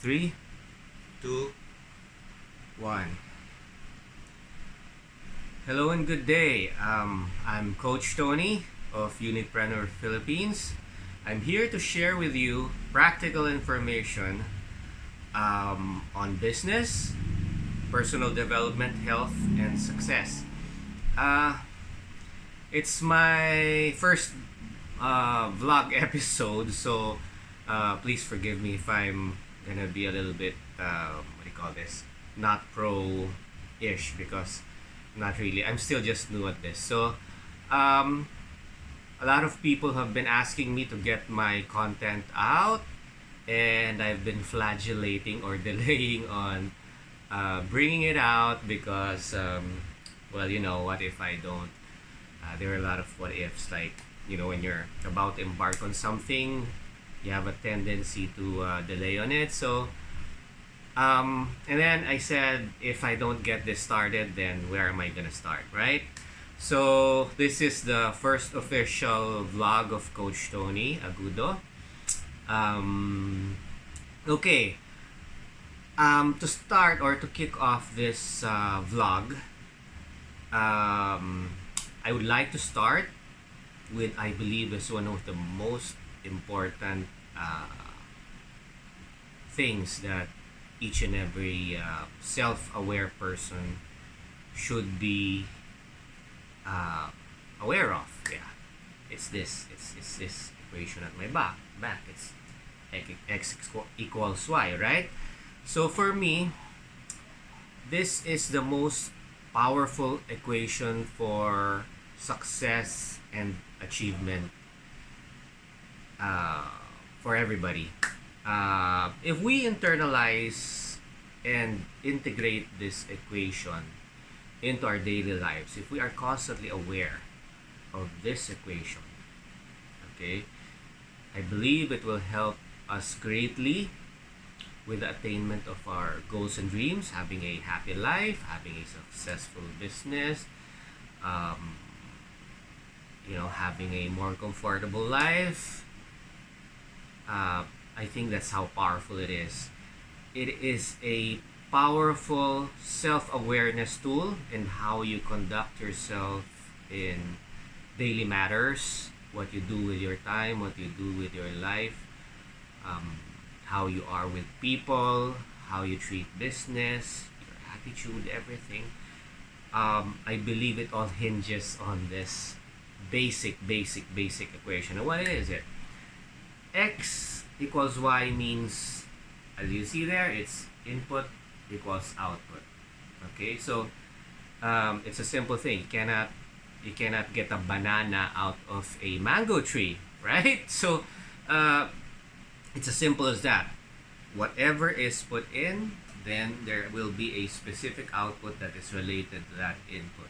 Three, two, one. Hello and good day. I'm Coach Tony of Unitpreneur Philippines. I'm here to share with you practical information on business, personal development, health, and success. Uh, it's my first vlog episode, so please forgive me if I'm gonna be a little bit what do you call this? Not pro-ish because not really. I'm still just new at this. So um, a lot of people have been asking me to get my content out, and I've been flagellating or delaying on bringing it out because well, what if I don't? There are a lot of what ifs, like when you're about to embark on something, you have a tendency to delay on it. So and then I said, if I don't get this started, then where am I gonna start, right? So this is the first official vlog of Coach Tony Agudo. Okay, to start or to kick off this vlog, I would like to start with, I believe, is one of the most important things that each and every self-aware person should be uh, aware of. Yeah, it's this. It's this equation at my back. It's x equals y, right? So for me, this is the most powerful equation for success and achievement uh, for everybody. If we internalize and integrate this equation into our daily lives, if we are constantly aware of this equation, okay, I believe it will help us greatly with the attainment of our goals and dreams, having a happy life, having a successful business, um, having a more comfortable life. I think that's how powerful it is. It is a powerful self-awareness tool in how you conduct yourself in daily matters, what you do with your time, what you do with your life, how you are with people, how you treat business, your attitude, everything. I believe it all hinges on this basic equation. And what is it? X equals Y means, as you see there, it's input equals output. Okay, so it's a simple thing. You cannot get a banana out of a mango tree, right? So it's as simple as that. Whatever is put in, then there will be a specific output that is related to that input.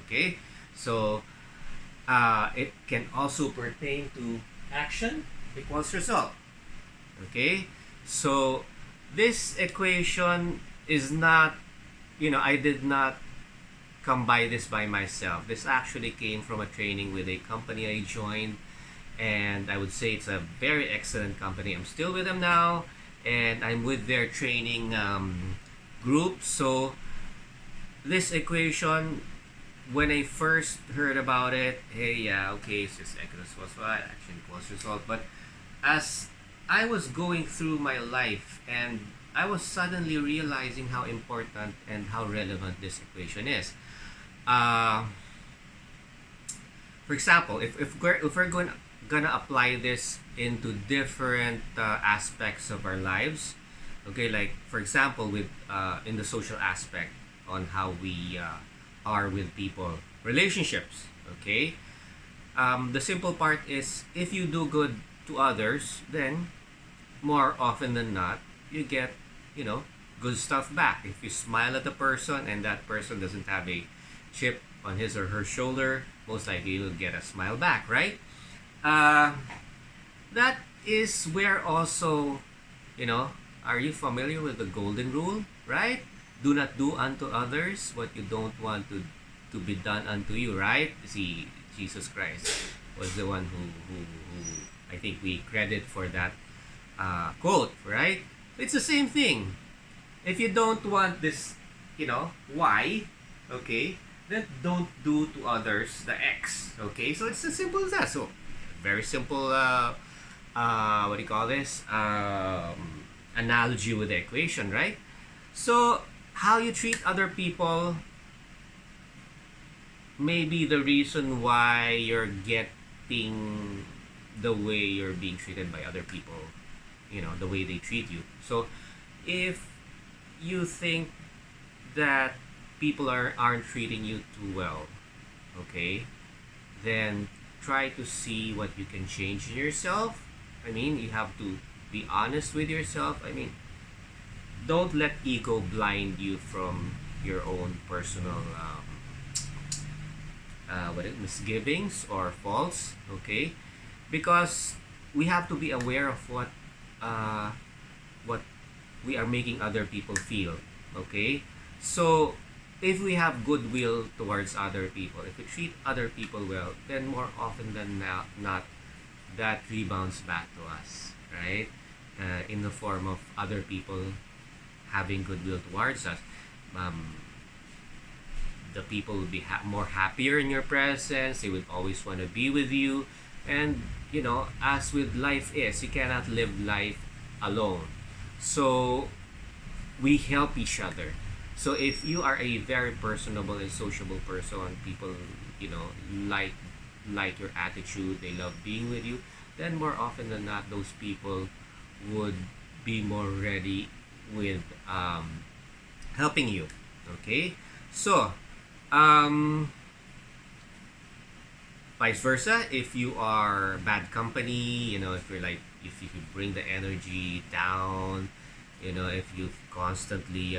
Okay, so it can also pertain to action equals result. Okay, so this equation is not, I did not come by this by myself. This actually came from a training with a company I joined, and I would say it's a very excellent company. I'm still with them now, and I'm with their training group. So this equation, when I first heard about it, hey, yeah, okay, it's just X equals Y, action equals result. But as I was going through my life, and I was suddenly realizing how important and how relevant this equation is. For example, if we're gonna apply this into different aspects of our lives, okay, like for example with in the social aspect, on how we are with people, relationships, okay. The simple part is, if you do good to others, then more often than not, you get, good stuff back. If you smile at a person and that person doesn't have a chip on his or her shoulder, most likely you'll get a smile back, right? That is where also, are you familiar with the golden rule, right? Do not do unto others what you don't want to be done unto you, right? See, Jesus Christ was the one who I think we credit for that quote, right? It's the same thing. If you don't want this, why, okay, then don't do to others the X. Okay, so it's as simple as that. So, very simple. What do you call this? Analogy with the equation, right? So, how you treat other people may be the reason why you're getting the way you're being treated by other people, the way they treat you. So, if you think that people aren't treating you too well, okay, then try to see what you can change in yourself. I mean, you have to be honest with yourself. I mean, don't let ego blind you from your own personal misgivings or faults, okay? Because we have to be aware of what we are making other people feel, okay? So if we have goodwill towards other people, if we treat other people well, then more often than not that rebounds back to us, right? In the form of other people having goodwill towards us. Um, the people will be more happier in your presence. They would always want to be with you. And, as with life is, you cannot live life alone. So, we help each other. So, if you are a very personable and sociable person, people, like your attitude, they love being with you, then more often than not, those people would be more ready with helping you. Okay? So, vice versa, if you are bad company, if you bring the energy down, if you constantly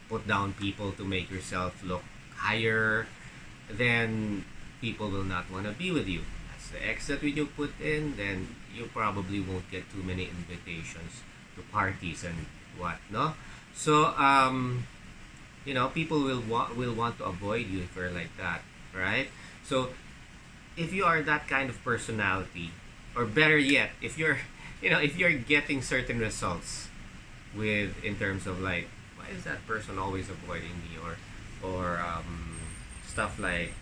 put down people to make yourself look higher, then people will not want to be with you. That's the X that you put in, then you probably won't get too many invitations to parties and what, no? So, people will want to avoid you if you're like that, right? So, if you are that kind of personality, or better yet, if you're if you're getting certain results with in terms of like, why is that person always avoiding me, or stuff like,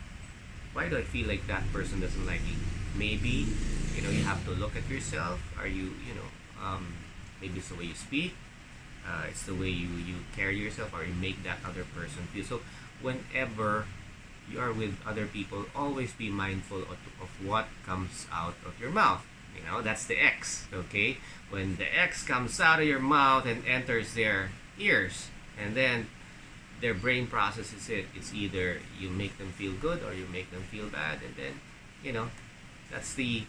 why do I feel like that person doesn't like me? Maybe you have to look at yourself. Are you maybe it's the way you speak, it's the way you carry yourself, or you make that other person feel. So whenever you are with other people, always be mindful of what comes out of your mouth. That's the X, okay? When the X comes out of your mouth and enters their ears, and then their brain processes it, it's either you make them feel good or you make them feel bad, and then that's the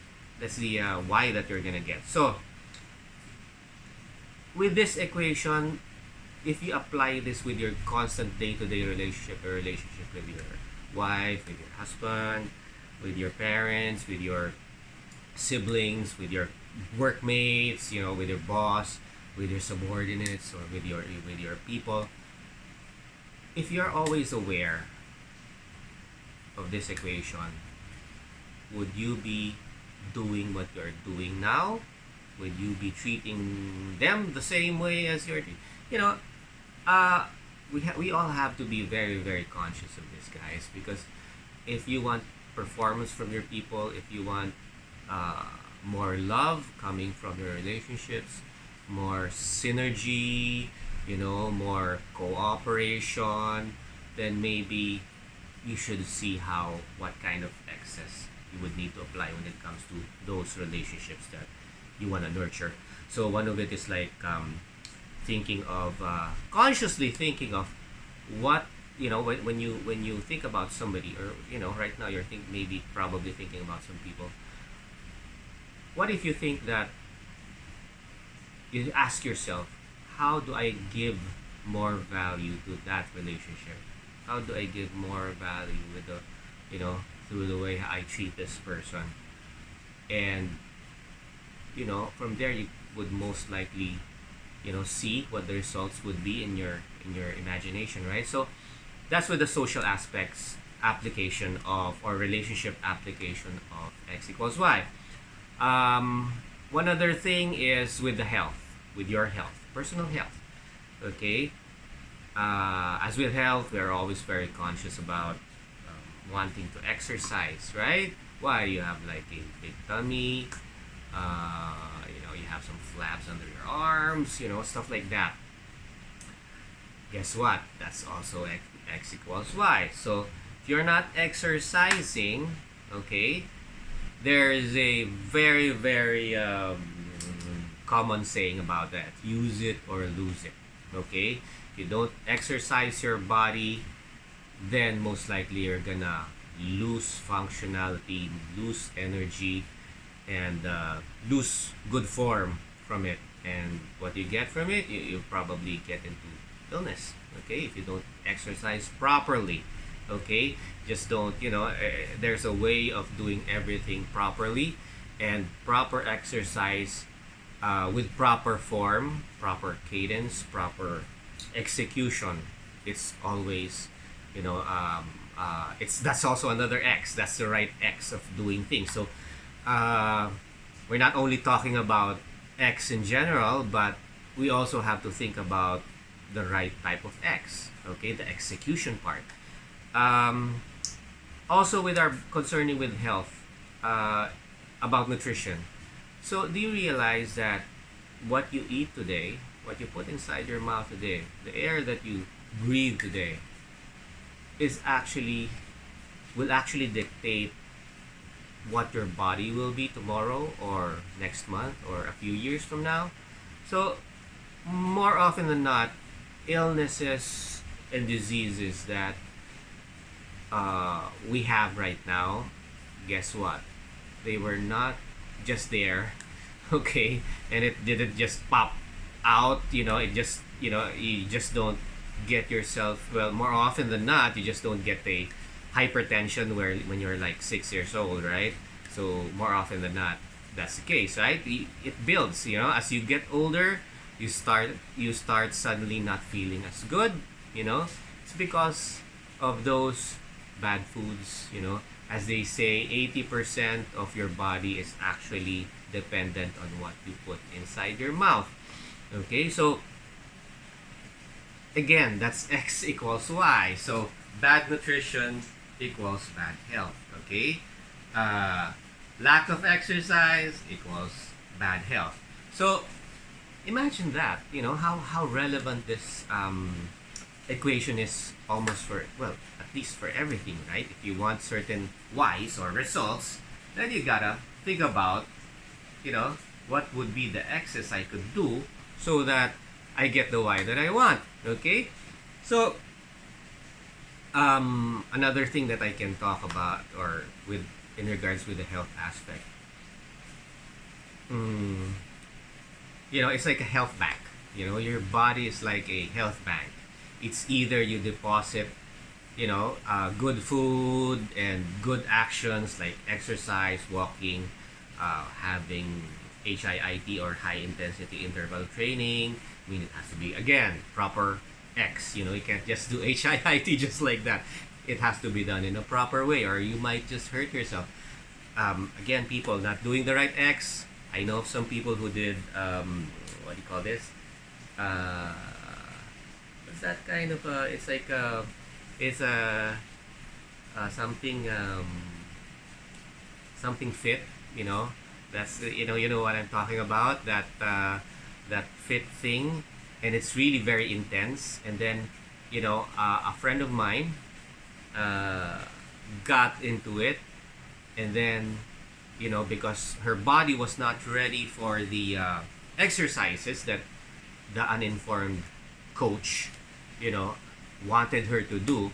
Y that you're gonna get. So with this equation, if you apply this with your constant day-to-day relationship, or relationship with your wife, with your husband, with your parents, with your siblings, with your workmates, with your boss, with your subordinates, or with your people, if you're always aware of this equation, would you be doing what you're doing now? Would you be treating them the same way as you're we all have to be very, very conscious of this, guys, because if you want performance from your people, if you want more love coming from your relationships, more synergy, more cooperation, then maybe you should see what kind of excess you would need to apply when it comes to those relationships that you want to nurture. So one of it is like thinking of consciously thinking of what when you think about somebody, or right now you're maybe probably thinking about some people. What if you think that you ask yourself, how do I give more value to that relationship? How do I give more value with through the way I treat this person? And from there you would most likely see what the results would be in your imagination, right? So that's with the social aspects application of, or relationship application of X equals Y. One other thing is with the health. with your health, personal health. Okay, as with health, we are always very conscious about wanting to exercise, right? Why you have like a big tummy, you have some flaps under your arms, stuff like that. Guess what? That's also X equals Y. So if you're not exercising, okay, there is a very, very common saying about that. Use it or lose it. Okay? If you don't exercise your body, then most likely you're gonna lose functionality, lose energy, and lose good form from it. And what you get from it, you probably get into illness. Okay? If you don't exercise properly. Okay? Just don't, there's a way of doing everything properly, and proper exercise with proper form, proper cadence, proper execution. It's always, it's that's also another X. That's the right X of doing things. So we're not only talking about X in general, but we also have to think about the right type of X. Okay, the execution part. Also, with our concerning with health, about nutrition. So, do you realize that what you eat today, what you put inside your mouth today, the air that you breathe today, is actually will actually dictate what your body will be tomorrow or next month or a few years from now. So, more often than not, illnesses and diseases that we have right now, guess what? They were not just there, okay, and it didn't just pop out. It just you just don't get yourself, well, more often than not, you just don't get a hypertension where when you're like 6 years old, right? So more often than not, that's the case, right? It builds. As you get older, you start suddenly not feeling as good. It's because of those bad foods. As they say, 80% of your body is actually dependent on what you put inside your mouth. Okay, so again, that's X equals Y. So bad nutrition equals bad health. Okay, lack of exercise equals bad health. So imagine that. How relevant this equation is, almost for, well, at least for everything, right? If you want certain Y's or results, then you gotta think about, what would be the X's I could do so that I get the Y that I want. Okay, so another thing that I can talk about, or with in regards with the health aspect, it's like a health bank. Your body is like a health bank. It's either you deposit, good food and good actions like exercise, walking, having HIIT or high intensity interval training. I mean, it has to be, again, proper X. You can't just do HIIT just like that. It has to be done in a proper way, or you might just hurt yourself. Again, people not doing the right X. I know of some people who did, what do you call this? What's that kind of, it's like, it's a, something, something fit, that's, you know what I'm talking about, that fit thing, and it's really very intense. And then, a friend of mine, got into it, and then, because her body was not ready for the exercises that the uninformed coach, wanted her to do.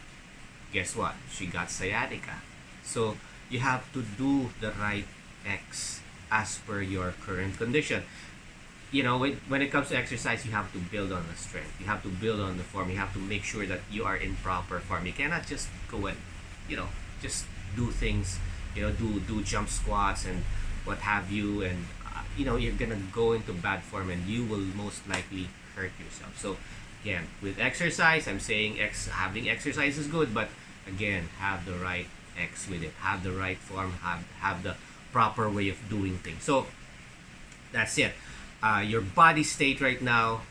Guess what? She got sciatica. So you have to do the right X as per your current condition. When it comes to exercise, you have to build on the strength. You have to build on the form. You have to make sure that you are in proper form. You cannot just go and, just do things, do jump squats and what have you, and you're gonna go into bad form and you will most likely hurt yourself. So again, with exercise, I'm saying having exercise is good, but again, have the right X with it. Have the right form. Have the proper way of doing things. So that's it. your body state right now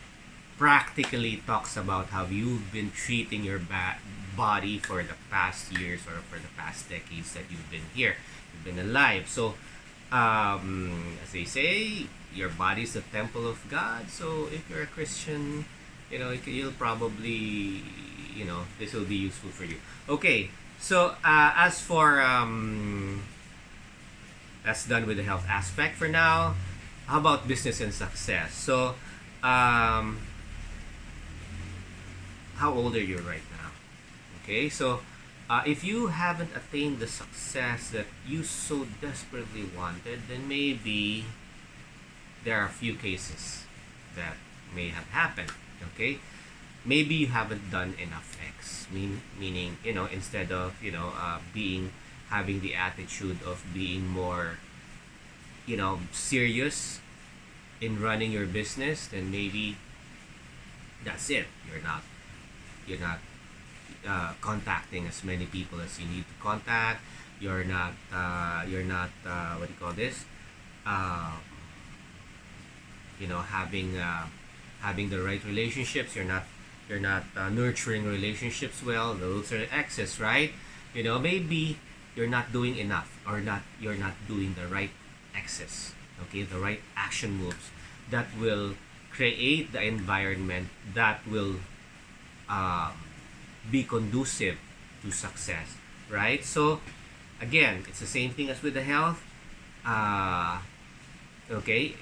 practically talks about how you've been treating your body for the past years or for the past decades that you've been here, you've been alive. So, as they say, your body is the temple of God. So, if you're a Christian, you'll probably, this will be useful for you. Okay, so as for that's done with the health aspect for now. How about business and success? So, how old are you right now? Okay, so if you haven't attained the success that you so desperately wanted, then maybe there are a few cases that may have happened. Okay, maybe you haven't done enough X. Meaning, instead of having the attitude of being more, serious in running your business, then maybe that's it. You're not contacting as many people as you need to contact. You're not what do you call this, uh, having the right relationships. You're not nurturing relationships well. Those are excess, right? Maybe you're not doing enough, or you're not doing the right excess. Okay, the right action moves that will create the environment that will um, be conducive to success, right? So again, it's the same thing as with the health. uh, okay,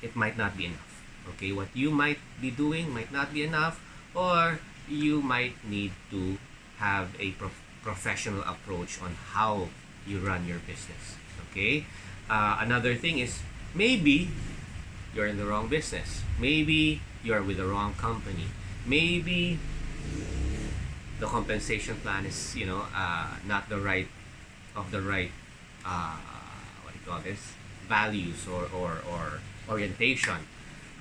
it might not be enough. Okay, what you might be doing might not be enough, or you might need to have a professional approach on how you run your business. Okay, another thing is, maybe you're in the wrong business, maybe you're with the wrong company, maybe the compensation plan is not the right what do you call this, values or orientation.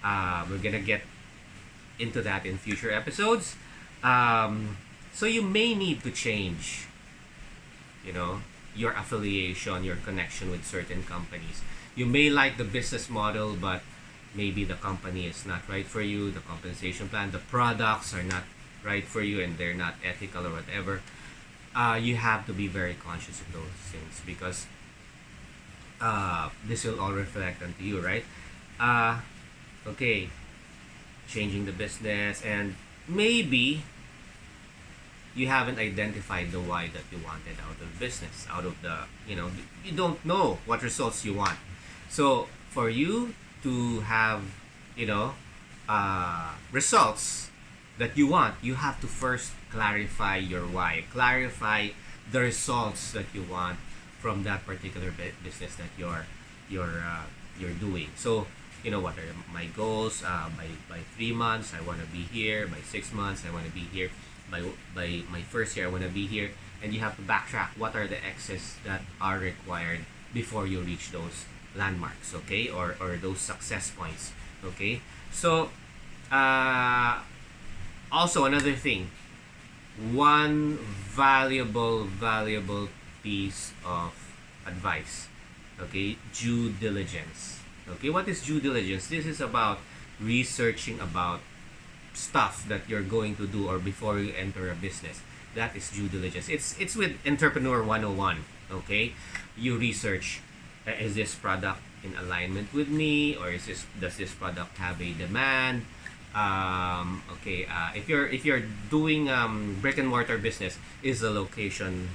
We're gonna get into that in future episodes. So you may need to change your affiliation, your connection with certain companies. You may like the business model, but maybe the company is not right for you, the compensation plan, the products are not right for you, and they're not ethical or whatever. You have to be very conscious of those things, because this will all reflect onto you, right? Okay, changing the business, and maybe you haven't identified the why that you wanted out of business, out of the, you don't know what results you want. So for you to have, results that you want, you have to first clarify your why, clarify the results that you want from that particular business that you're doing. So, what are my goals? By 3 months, I want to be here. By 6 months, I want to be here. By my first year, I want to be here. And you have to backtrack. What are the X's that are required before you reach those landmarks? Okay, or those success points. Okay, so also another thing, one valuable piece of advice. Okay, due diligence. Okay, what is due diligence? This is about researching about stuff that you're going to do, or before you enter a business. That is due diligence. It's with Entrepreneur 101. Okay, you research, is this product in alignment with me, or does this product have a demand? Okay, if you're doing brick and mortar business, is the location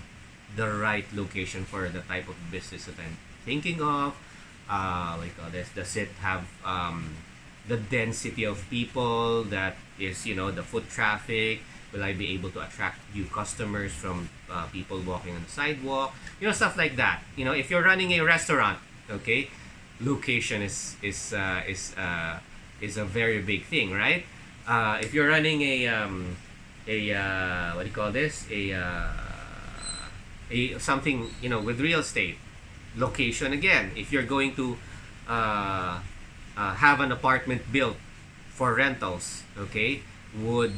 the right location for the type of business that I'm thinking of? Does it have the density of people that is, the foot traffic? Will I be able to attract new customers from people walking on the sidewalk? Stuff like that. If you're running a restaurant, okay, location is a very big thing, right? If you're running a what do you call this, a something, with real estate, location again. If you're going to have an apartment built for rentals, okay, would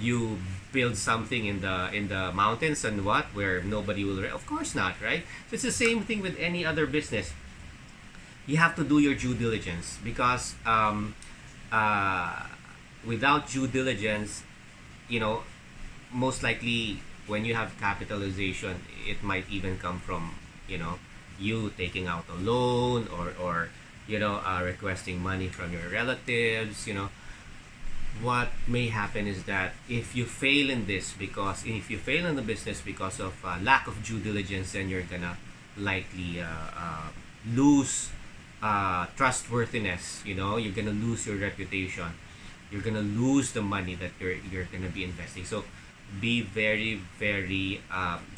you build something in the mountains and where nobody will of course not, right? So it's the same thing with any other business. you have to do your due diligence, because uh, without due diligence, you know, most likely when you have capitalization, it might even come from, you know, you taking out a loan, or requesting money from your relatives. What may happen is that if you fail in this, because if you fail in the business because of lack of due diligence, then you're gonna likely lose trustworthiness. You're gonna lose your reputation, you're gonna lose the money that you're gonna be investing. So be very, very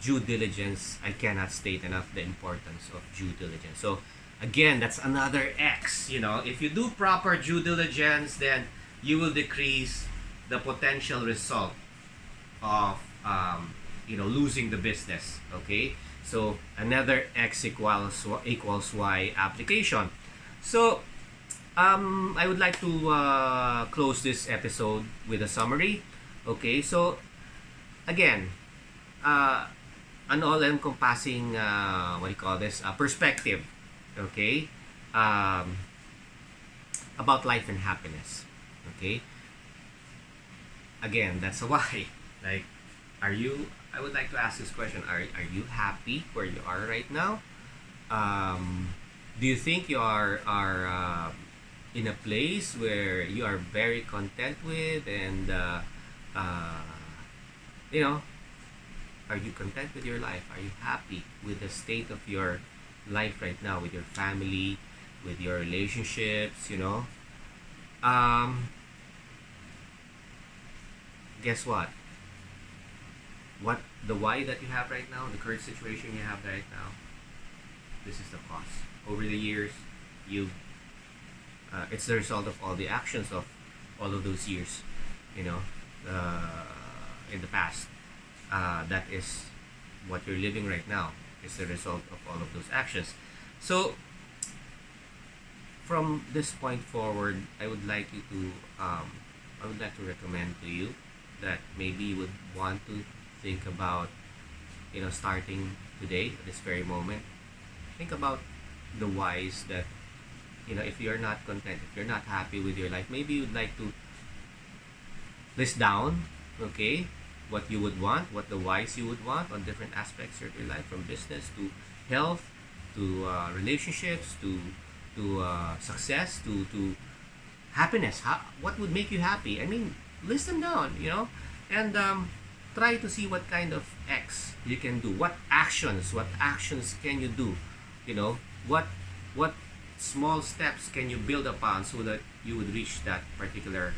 due diligence. I cannot state enough the importance of due diligence. So again, that's another X. If you do proper due diligence, then you will decrease the potential result of losing the business. Okay, so another X equals Y application. So I would like to close this episode with a summary. Okay, so again, an all-encompassing perspective. Okay, about life and happiness. Okay, again, that's a why. Like, I would like to ask this question: Are you happy where you are right now? Do you think you are in a place where you are very content with, and uh, you know are you content with your life? Are you happy with the state of your life right now, with your family, with your relationships? Guess what the why that you have right now, the current situation you have right now, this is the cause. Over the years, you it's the result of all the actions of all of those years, you know in the past. That is what you're living right now, is the result of all of those actions. So from this point forward, I would like to recommend to you that maybe you would want to think about, starting today, at this very moment. Think about the whys that, if you're not content, if you're not happy with your life, maybe you'd like to list down, okay, what you would want, what the whys you would want on different aspects of your life, from business to health, to relationships, to success, to happiness. What would make you happy? I mean, list them down, and try to see what kind of X you can do. What actions can you do? What small steps can you build upon so that you would reach that particular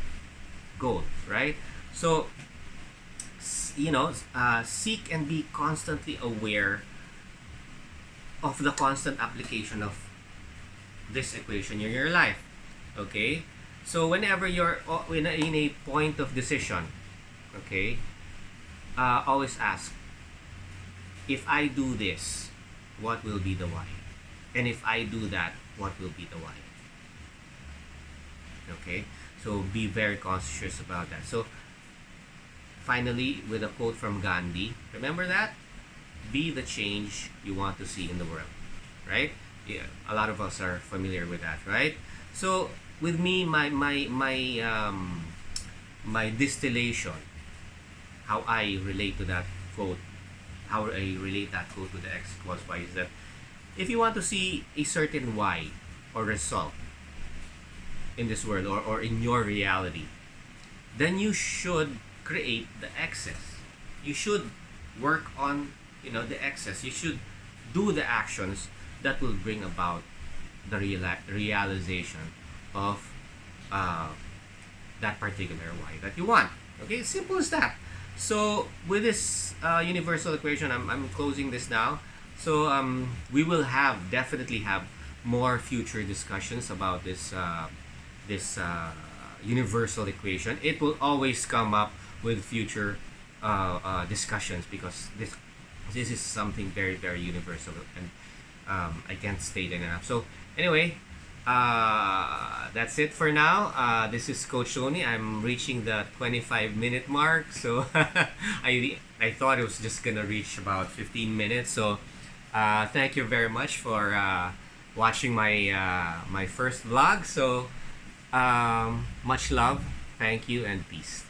goal, right? So, seek and be constantly aware of the constant application of this equation in your life. Okay, so whenever you're in a point of decision, okay, always ask, if I do this, what will be the why? And if I do that, what will be the why? Okay, so be very conscious about that. So finally, with a quote from Gandhi, remember that: be the change you want to see in the world. Right? Yeah, a lot of us are familiar with that, right? So with me, my distillation, how I relate to that quote, how I relate that quote to the X equals Y, is that if you want to see a certain Y or result in this world, or in your reality, then you should create the excess. You should work on the excess. You should do the actions that will bring about the realization of that particular why that you want. Okay, simple as that. So with this universal equation, I'm closing this now. So we will definitely have more future discussions about this universal equation. It will always come up with future discussions, because this is something very, very universal, and I can't state it enough. So anyway, that's it for now. This is Coach Tony. I'm reaching the 25-minute mark, so I thought it was just gonna reach about 15 minutes. So thank you very much for watching my first vlog. So much love, thank you, and peace.